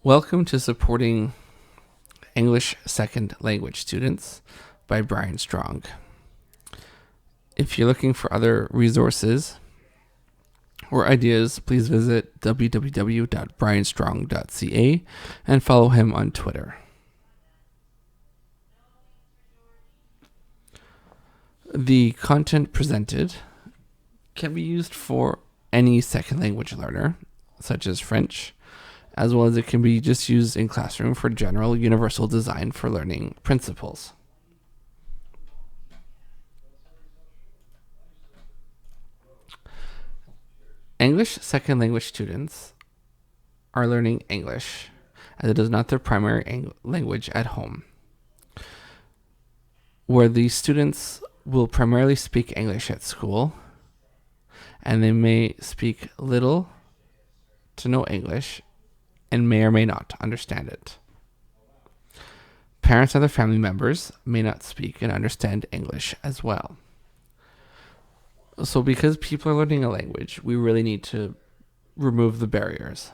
Welcome to Supporting English Second Language Students by Brian Strong. If you're looking for other resources or ideas, please visit www.brianstrong.ca and follow him on Twitter. The content presented can be used for any second language learner, such as French, as well as it can be just used in classroom for general universal design for learning principles. English second language students are learning English as it is not their primary language at home, where the students will primarily speak English at school, and they may speak little to no English and may or may not understand it. Parents and other family members may not speak and understand English as well. So because people are learning a language, we really need to remove the barriers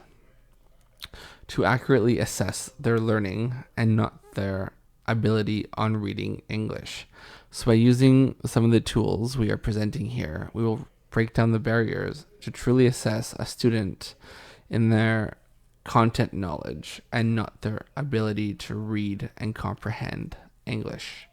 to accurately assess their learning and not their ability on reading English. So by using some of the tools we are presenting here, we will break down the barriers to truly assess a student in their content knowledge and not their ability to read and comprehend English.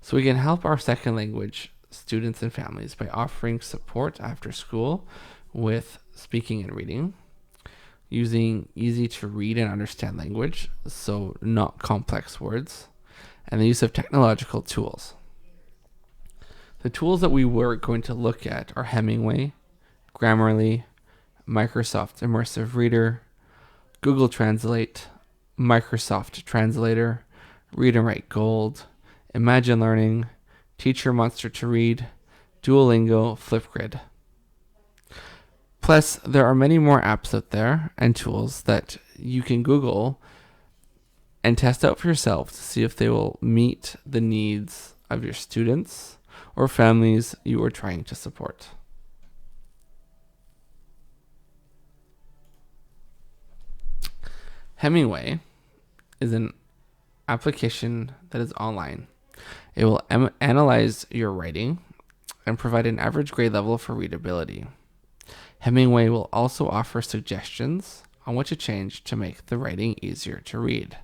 So we can help our second language students and families by offering support after school with speaking and reading, using easy to read and understand language, so not complex words, and the use of technological tools. The tools that we were going to look at are Hemingway, Grammarly, Microsoft Immersive Reader, Google Translate, Microsoft Translator, Read and Write Gold, Imagine Learning, Teacher Monster to Read, Duolingo, Flipgrid. Plus, there are many more apps out there and tools that you can Google and test out for yourself to see if they will meet the needs of your students or families you are trying to support. Hemingway is an application that is online. It will analyze your writing and provide an average grade level for readability. Hemingway will also offer suggestions on what to change to make the writing easier to read.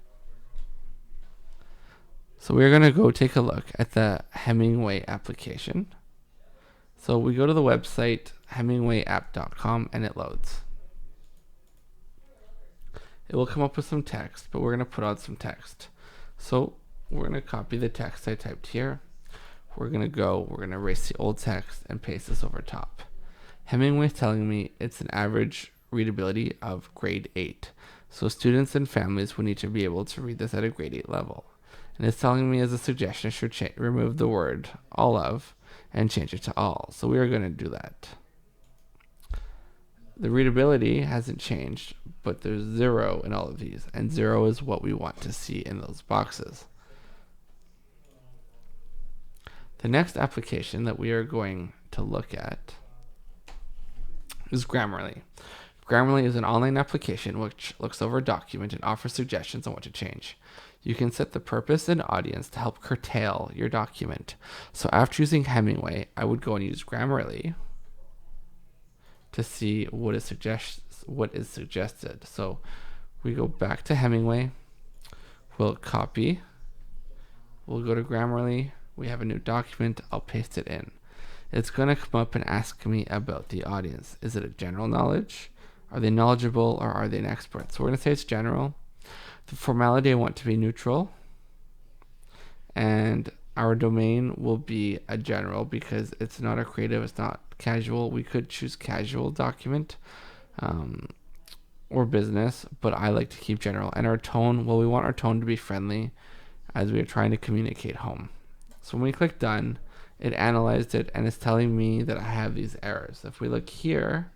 So we're going to go take a look at the Hemingway application. So we go to the website hemingwayapp.com and it loads. It will come up with some text, but we're going to put on some text. So we're going to copy the text I typed here. We're going to erase the old text and paste this over top. Hemingway is telling me it's an average readability of grade 8. So students and families will need to be able to read this at a grade 8 level. And it's telling me as a suggestion I should remove the word all of and change it to all. So we are going to do that. The readability hasn't changed, but there's 0 in all of these, and 0 is what we want to see in those boxes. The next application that we are going to look at is Grammarly. Grammarly is an online application which looks over a document and offers suggestions on what to change. You can set the purpose and audience to help curtail your document. So after using Hemingway, I would go and use Grammarly to see what is suggested. So we go back to Hemingway, we'll copy, we'll go to Grammarly, we have a new document, I'll paste it in. It's going to come up and ask me about the audience. Is it a general knowledge? Are they knowledgeable or are they an expert? So we're going to say it's general. The formality I want to be neutral. And our domain will be a general because it's not a creative, it's not casual. We could choose casual document or business, but I like to keep general. And our tone, well, we want our tone to be friendly as we are trying to communicate home. So when we click done, it analyzed it and it's telling me that I have these errors. If we look here,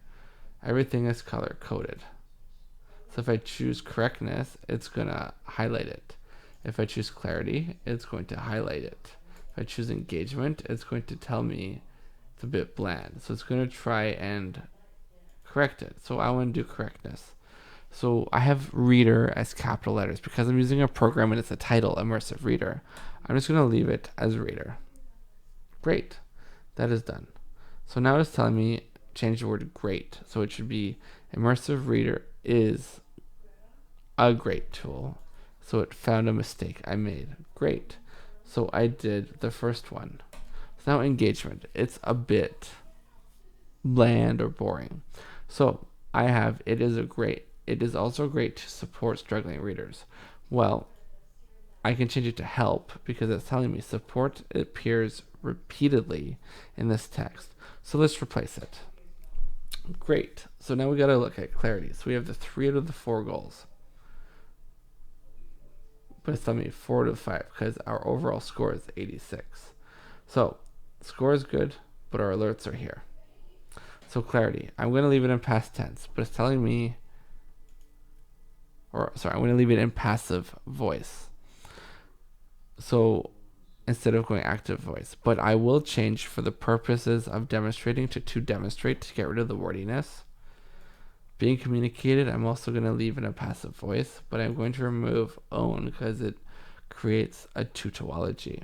everything is color coded. So if I choose correctness, it's going to highlight it. If I choose clarity, it's going to highlight it. If I choose engagement, it's going to tell me It's a bit bland. So it's going to try and correct it. So I want to do correctness. So I have reader as capital letters because I'm using a program and it's a title, immersive reader. I'm just going to leave it as reader. Great. That is done. So now it's telling me change the word great. So it should be immersive reader is a great tool. So it found a mistake I made. Great. So I did the first one. So now engagement. It's a bit bland or boring. So I have it is also great to support struggling readers. Well, I can change it to help because it's telling me support appears repeatedly in this text. So let's replace it. Great. So now we got to look at clarity. So we have the 3 out of the 4 goals. But it's telling me 4 out of 5 because our overall score is 86. So score is good, but our alerts are here. So clarity, I'm going to leave it in past tense, but it's telling me, I'm going to leave it in passive voice. So instead of going active voice, but I will change for the purposes of demonstrating to demonstrate to get rid of the wordiness. Being communicated, I'm also going to leave in a passive voice, but I'm going to remove own because it creates a tautology.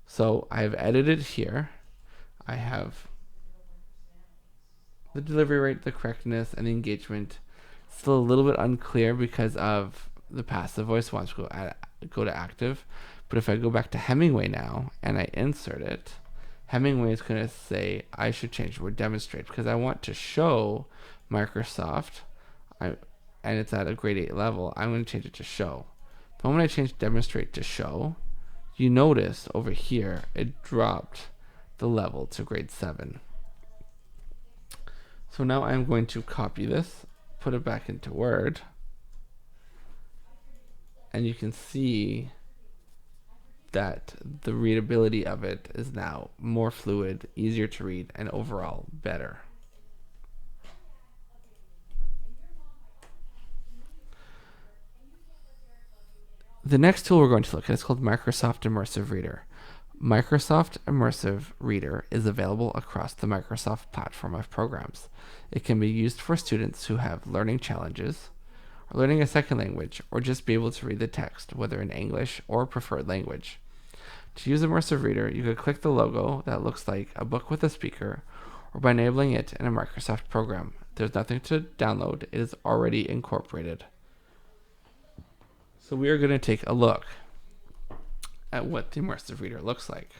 So I've edited here. I have the delivery rate, the correctness, and the engagement. Still a little bit unclear because of the passive voice wants to go to active. But if I go back to Hemingway now and I insert it, Hemingway is going to say I should change the word demonstrate because I want to show Microsoft, and it's at a grade 8 level. I'm going to change it to show. The moment I change demonstrate to show, you notice over here it dropped the level to grade 7. So now I'm going to copy this, put it back into Word, and you can see that the readability of it is now more fluid, easier to read, and overall better. The next tool we're going to look at is called Microsoft Immersive Reader. Microsoft Immersive Reader is available across the Microsoft platform of programs. It can be used for students who have learning challenges, or learning a second language, or just be able to read the text, whether in English or preferred language. To use Immersive Reader, you could click the logo that looks like a book with a speaker, or by enabling it in a Microsoft program. There's nothing to download, it is already incorporated. So we are going to take a look at what the Immersive Reader looks like.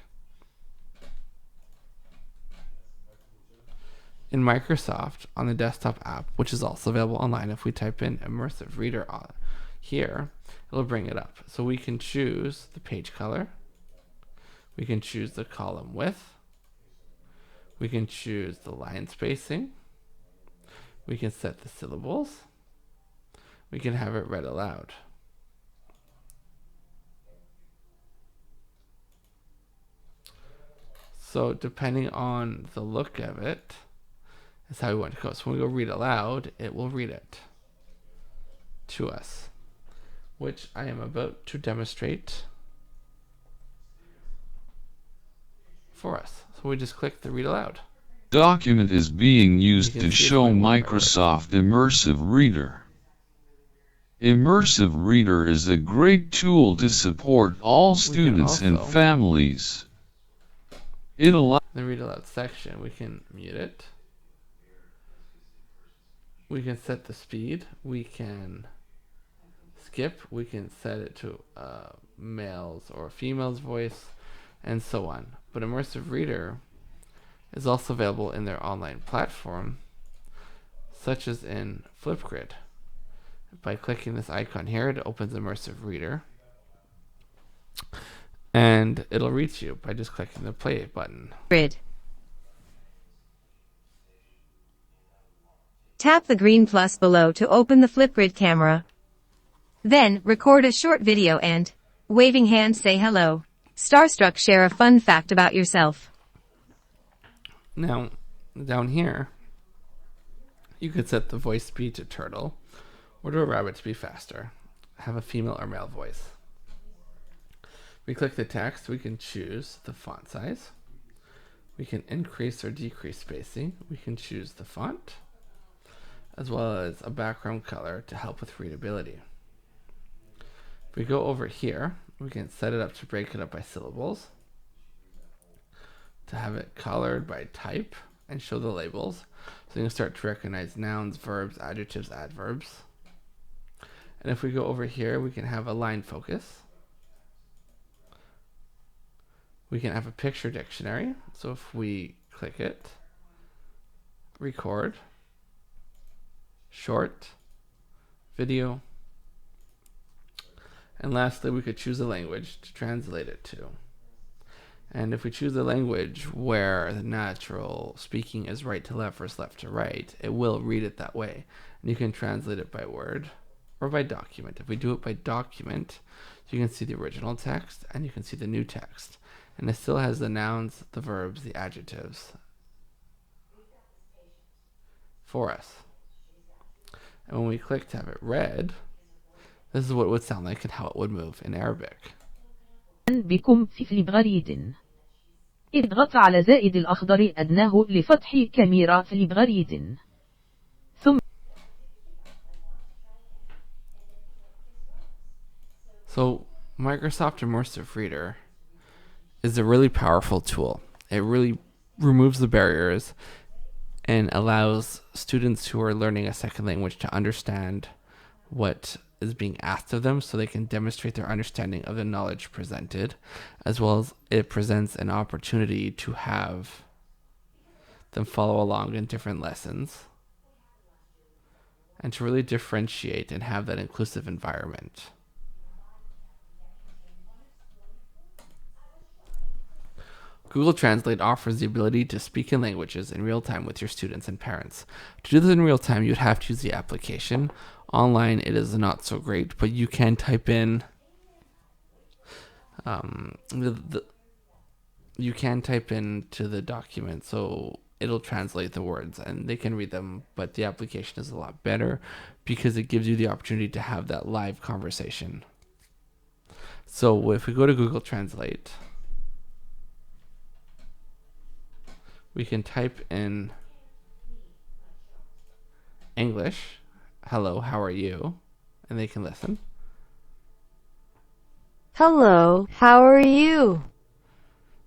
In Microsoft, on the desktop app, which is also available online, if we type in Immersive Reader here, it'll bring it up. So we can choose the page color, we can choose the column width, we can choose the line spacing, we can set the syllables, we can have it read aloud. So depending on the look of it, is how we want to go. So when we go read aloud, it will read it to us, which I am about to demonstrate for us. So we just click the read aloud. Document is being used to show Microsoft Immersive Reader. Immersive Reader is a great tool to support all students and families. It allows the read aloud section. We can mute it. We can set the speed. We can skip. We can set it to male's or female's voice, and so on. But Immersive Reader is also available in their online platform, such as in Flipgrid. By clicking this icon here, it opens Immersive Reader, and it'll reach you by just clicking the play button. Grid. Tap the green plus below to open the Flipgrid camera. Then, record a short video and, waving hand, say hello. Starstruck, share a fun fact about yourself. Now, down here, you could set the voice speed to turtle, or to a rabbit to be faster. Have a female or male voice. We click the text, we can choose the font size. We can increase or decrease spacing. We can choose the font, as well as a background color to help with readability. If we go over here, we can set it up to break it up by syllables, to have it colored by type, and show the labels. So you can start to recognize nouns, verbs, adjectives, adverbs. And if we go over here, we can have a line focus. We can have a picture dictionary. So if we click it, record, short, video, and lastly, we could choose a language to translate it to. And if we choose a language where the natural speaking is right to left versus left to right, it will read it that way. And you can translate it by word or by document. If we do it by document, you can see the original text and you can see the new text. And it still has the nouns, the verbs, the adjectives for us. And when we click to have it read, this is what it would sound like and how it would move in Arabic. بكم في فليبغريد. اضغط على زائد الأخضر أدناه لفتح كاميرا فليبغريد. ثم So Microsoft Immersive Reader is a really powerful tool. It really removes the barriers and allows students who are learning a second language to understand what is being asked of them so they can demonstrate their understanding of the knowledge presented, as well as it presents an opportunity to have them follow along in different lessons and to really differentiate and have that inclusive environment. Google Translate offers the ability to speak in languages in real time with your students and parents. To do this in real time, you'd have to use the application. Online, it is not so great, but you can type in you can type into the document, so it'll translate the words and they can read them, but the application is a lot better because it gives you the opportunity to have that live conversation. So if we go to Google Translate, we can type in English, hello, how are you? And they can listen. Hello, how are you?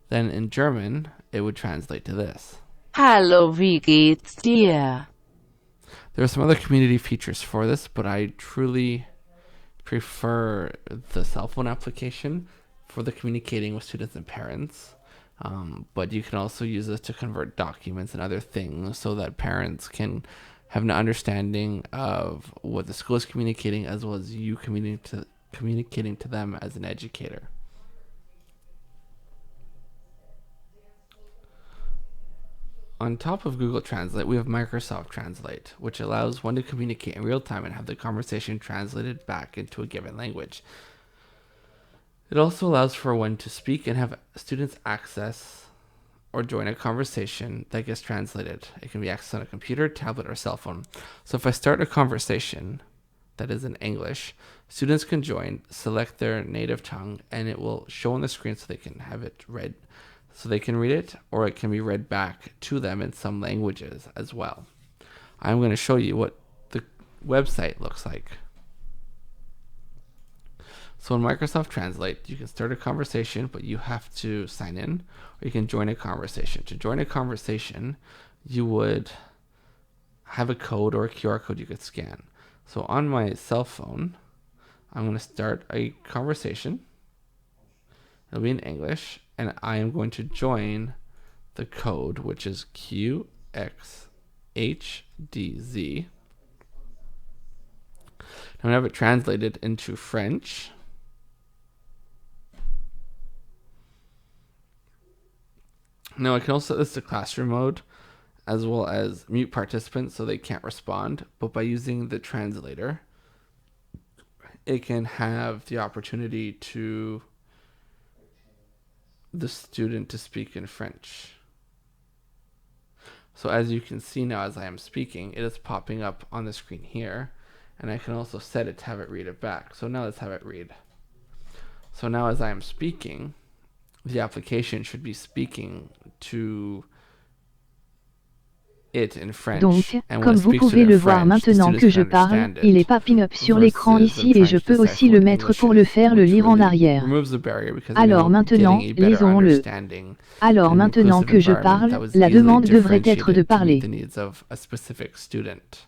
Then in German, it would translate to this. Hallo, wie geht's dir? There are some other community features for this, but I truly prefer the cell phone application for the communicating with students and parents. But you can also use this to convert documents and other things so that parents can have an understanding of what the school is communicating, as well as you communicating to them as an educator. On top of Google Translate, we have Microsoft Translate, which allows one to communicate in real time and have the conversation translated back into a given language. It also allows for one to speak and have students access or join a conversation that gets translated. It can be accessed on a computer, tablet, or cell phone. So if I start a conversation that is in English, students can join, select their native tongue, and it will show on the screen so they can have it read, so they can read it, or it can be read back to them in some languages as well. I'm going to show you what the website looks like. So in Microsoft Translate, you can start a conversation, but you have to sign in, or you can join a conversation. To join a conversation, you would have a code or a QR code you could scan. So on my cell phone, I'm going to start a conversation. It'll be in English, and I am going to join the code, which is QXHDZ. I'm going to have it translated into French. Now I can also set this to classroom mode, as well as mute participants so they can't respond. But by using the translator, it can have the opportunity to the student to speak in French. So as you can see now, as I am speaking, it is popping up on the screen here, and I can also set it to have it read it back. So now let's have it read. So now as I am speaking, the application should be speaking to it in French. Donc, And when comme it vous speaks to pouvez their le voir French, the maintenant students que can je parle, understand il est it. popping up sur l'écran versus ici them et trying je to peux decipher aussi what le mettre English pour le is, faire le which lire en really arrière. removes the barrier because, Alors maintenant, getting a better lisons-le. understanding Alors in an maintenant inclusive que je environment parle, that was la easily demande devrait être de differentiated to meet parler. the needs of a specific student.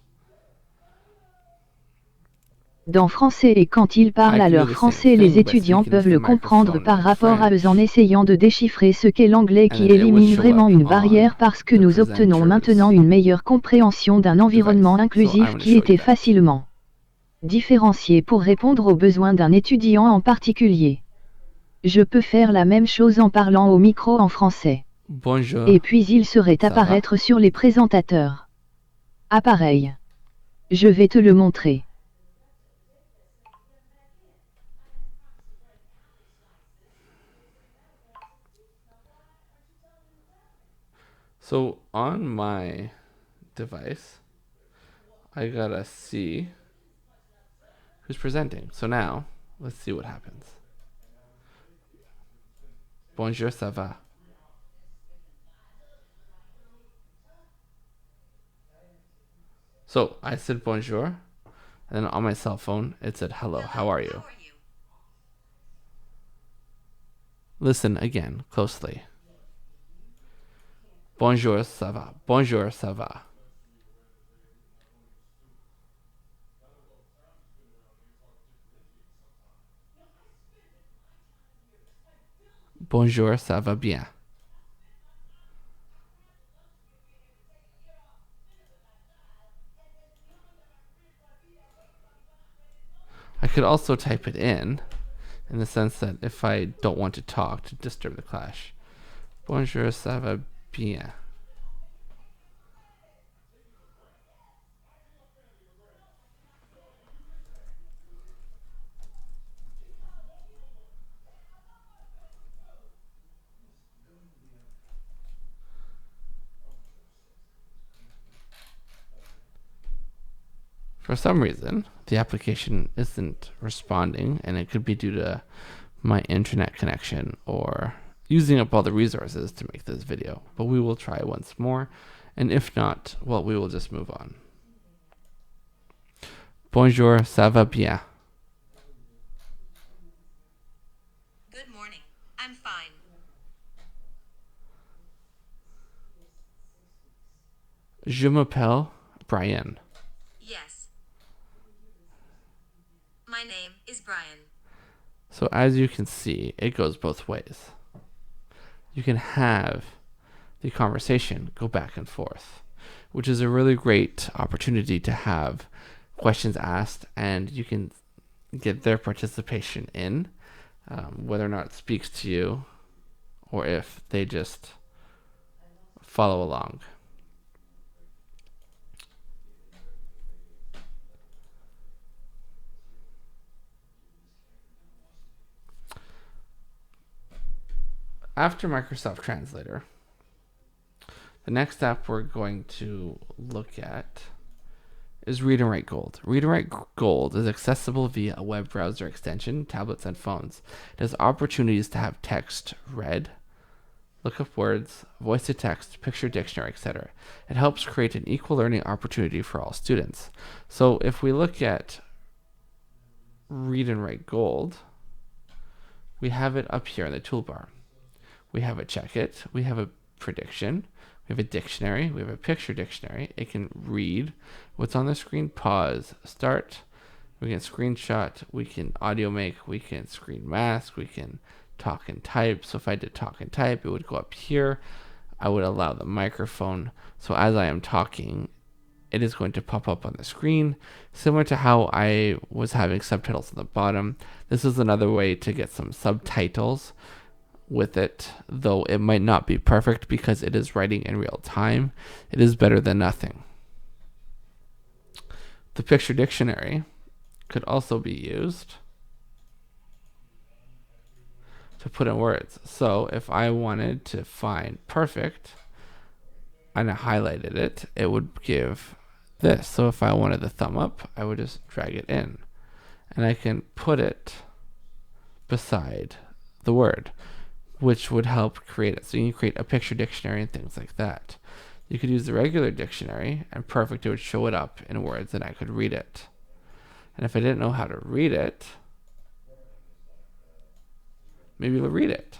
Dans français et quand ils parlent à leur français, les étudiants peuvent le comprendre par rapport à eux en essayant de déchiffrer ce qu'est l'anglais qui élimine vraiment une barrière parce que nous obtenons maintenant une meilleure compréhension d'un environnement inclusif qui était facilement différencié pour répondre aux besoins d'un étudiant en particulier. Je peux faire la même chose en parlant au micro en français. Bonjour. Et puis il serait apparaître sur les présentateurs. Appareil. Je vais te le montrer. So on my device, I gotta see who's presenting. So now, let's see what happens. Bonjour, ça va? So I said bonjour, and then on my cell phone, it said hello, how are you? Listen again, closely. Bonjour, ça va? Bonjour, ça va? Bonjour, ça va bien? I could also type it in the sense that if I don't want to talk to disturb the clash. Bonjour, ça va bien? For some reason, the application isn't responding, and it could be due to my internet connection or using up all the resources to make this video. But we will try once more, and if not, well, we will just move on. Bonjour, ça va bien? Good morning. I'm fine. Je m'appelle Brian. Yes. My name is Brian. So as you can see, it goes both ways. You can have the conversation go back and forth, which is a really great opportunity to have questions asked, and you can get their participation in, whether or not it speaks to you or if they just follow along. After Microsoft Translator, the next app we're going to look at is Read and Write Gold. Read and Write Gold is accessible via a web browser extension, tablets, and phones. It has opportunities to have text read, look up words, voice to text, picture dictionary, etc. It helps create an equal learning opportunity for all students. So if we look at Read and Write Gold, we have it up here in the toolbar. We have a check it, we have a prediction, we have a dictionary, we have a picture dictionary. It can read what's on the screen, pause, start, we can screenshot, we can audio make, we can screen mask, we can talk and type. So if I did talk and type, it would go up here. I would allow the microphone. So as I am talking, it is going to pop up on the screen, similar to how I was having subtitles on the bottom. This is another way to get some subtitles with it, though it might not be perfect because it is writing in real time. It is better than nothing. The picture dictionary could also be used to put in words. So if I wanted to find perfect and I highlighted it, it would give this. So if I wanted the thumb up, I would just drag it in and I can put it beside the word. which would help create it. So you can create a picture dictionary and things like that. You could use the regular dictionary, and perfect, it would show it up in words and I could read it. And if I didn't know how to read it, maybe it'll read it.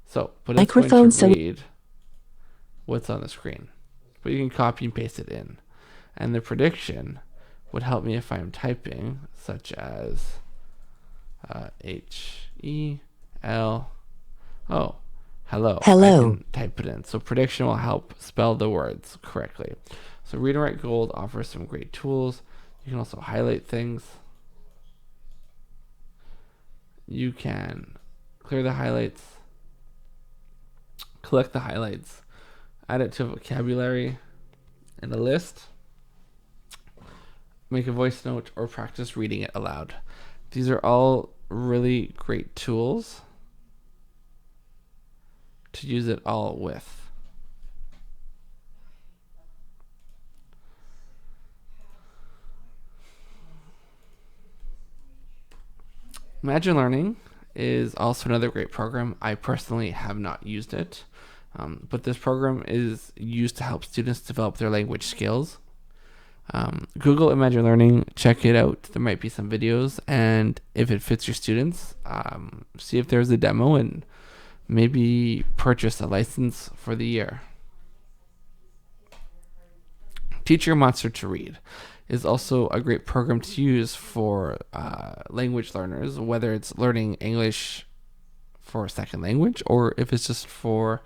So, but it's going to read what's on the screen. But you can copy and paste it in. And the prediction would help me if I'm typing, such as H-E-L. Oh, hello. Hello. I can type it in. So prediction will help spell the words correctly. So Read and Write Gold offers some great tools. You can also highlight things. You can clear the highlights, collect the highlights, add it to a vocabulary and a list, make a voice note, or practice reading it aloud. These are all really great tools to use it all with. Imagine Learning is also another great program. I personally have not used it, but this program is used to help students develop their language skills. Google Imagine Learning, check it out. There might be some videos, and if it fits your students, see if there's a demo and maybe purchase a license for the year. Teach Your Monster to Read is also a great program to use for language learners, whether it's learning English for a second language or if it's just for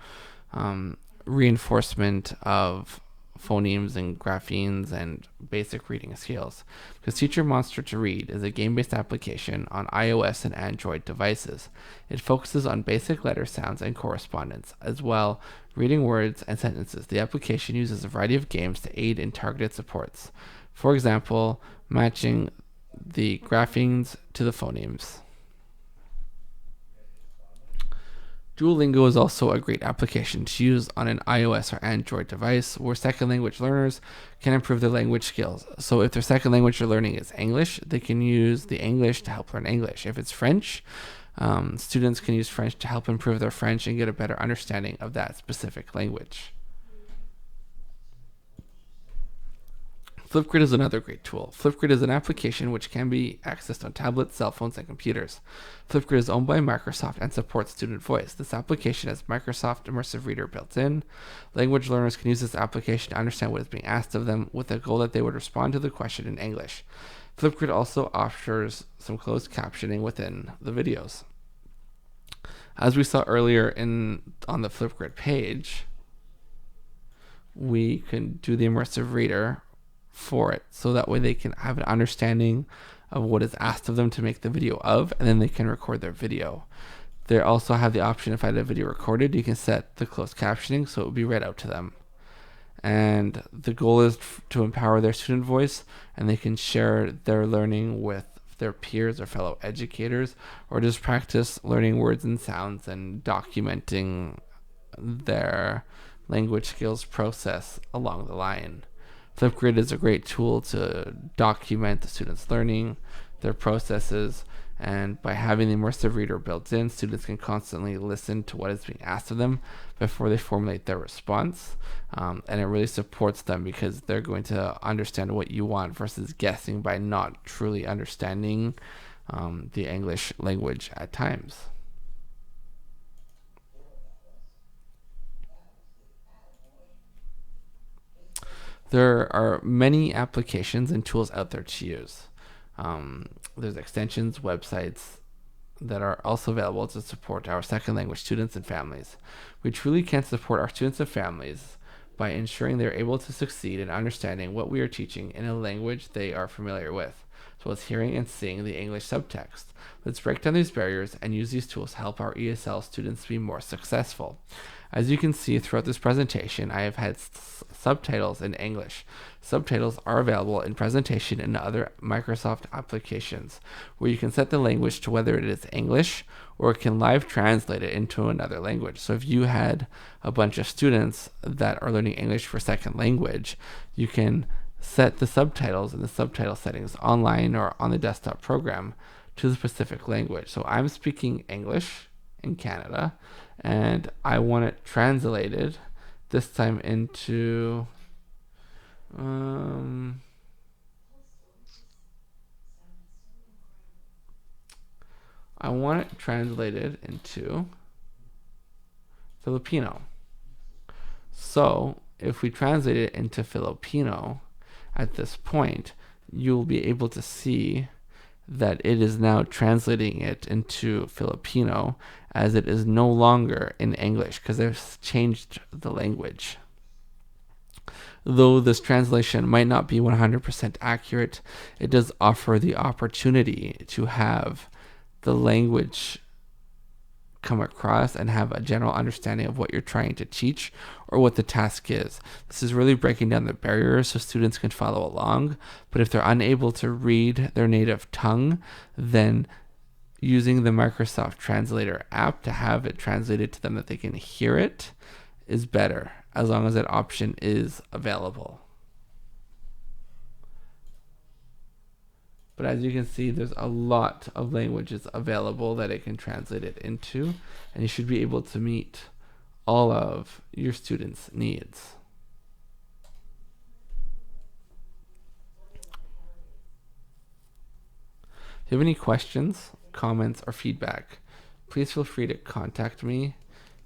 reinforcement of phonemes and graphemes and basic reading skills. Because Teach Your Monster to Read is a game-based application on iOS and Android devices. It focuses on basic letter sounds and correspondence, as well reading words and sentences. The application uses a variety of games to aid in targeted supports. For example, matching the graphemes to the phonemes. Duolingo is also a great application to use on an iOS or Android device where second language learners can improve their language skills. So if their second language they're learning is English, they can use the English to help learn English. If it's French, students can use French to help improve their French and get a better understanding of that specific language. Flipgrid is another great tool. Flipgrid is an application which can be accessed on tablets, cell phones, and computers. Flipgrid is owned by Microsoft and supports student voice. This application has Microsoft Immersive Reader built in. Language learners can use this application to understand what is being asked of them with the goal that they would respond to the question in English. Flipgrid also offers some closed captioning within the videos. As we saw earlier on the Flipgrid page, we can do the Immersive Reader for it, so that way they can have an understanding of what is asked of them to make the video of, and then they can record their video. They also have the option, if I had a video recorded, you can set the closed captioning so it would be read out to them. And the goal is to empower their student voice, and they can share their learning with their peers or fellow educators, or just practice learning words and sounds and documenting their language skills process along the line. Flipgrid is a great tool to document the students' learning, their processes, and by having the Immersive Reader built in, students can constantly listen to what is being asked of them before they formulate their response. And it really supports them because they're going to understand what you want versus guessing by not truly understanding the English language at times. There are many applications and tools out there to use. There's extensions, websites that are also available to support our second language students and families. We truly can support our students and families by ensuring they're able to succeed in understanding what we are teaching in a language they are familiar with, as well as hearing and seeing the English subtext. Let's break down these barriers and use these tools to help our ESL students be more successful. As you can see throughout this presentation, I have had subtitles in English. Subtitles are available in presentation and other Microsoft applications, where you can set the language to whether it is English or it can live translate it into another language. So if you had a bunch of students that are learning English for second language, you can set the subtitles and the subtitle settings online or on the desktop program to the specific language. So I'm speaking English in Canada, and I want it translated this time into I want it translated into Filipino. So if we translate it into Filipino at this point, you'll be able to see that it is now translating it into Filipino, as it is no longer in English because they've changed the language. Though this translation might not be 100% accurate, it does offer the opportunity to have the language come across and have a general understanding of what you're trying to teach or what the task is. This is really breaking down the barriers so students can follow along, but if they're unable to read their native tongue, then using the Microsoft Translator app to have it translated to them that they can hear it is better, as long as that option is available. But as you can see, there's a lot of languages available that it can translate it into, and you should be able to meet all of your students' needs. If you have any questions, comments, or feedback, please feel free to contact me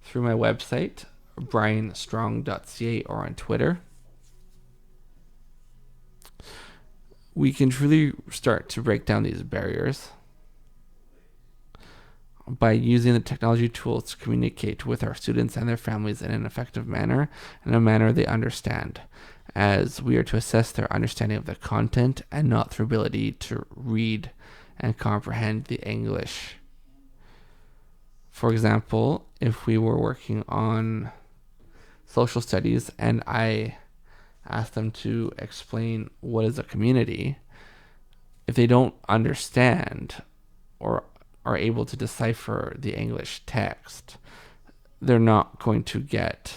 through my website, brianstrong.ca, or on Twitter. We can truly start to break down these barriers by using the technology tools to communicate with our students and their families in an effective manner, in a manner they understand, as we are to assess their understanding of the content and not their ability to read and comprehend the English. For example, if we were working on social studies and I ask them to explain what is a community, if they don't understand or are able to decipher the English text, they're not going to get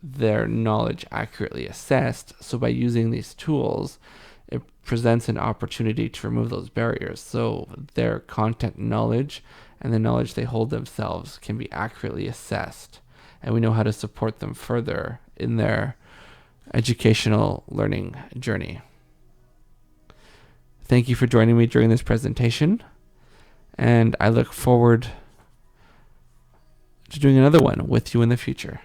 their knowledge accurately assessed. So by using these tools, it presents an opportunity to remove those barriers, so their content knowledge and the knowledge they hold themselves can be accurately assessed, and we know how to support them further in their educational learning journey. Thank you for joining me during this presentation, and I look forward to doing another one with you in the future.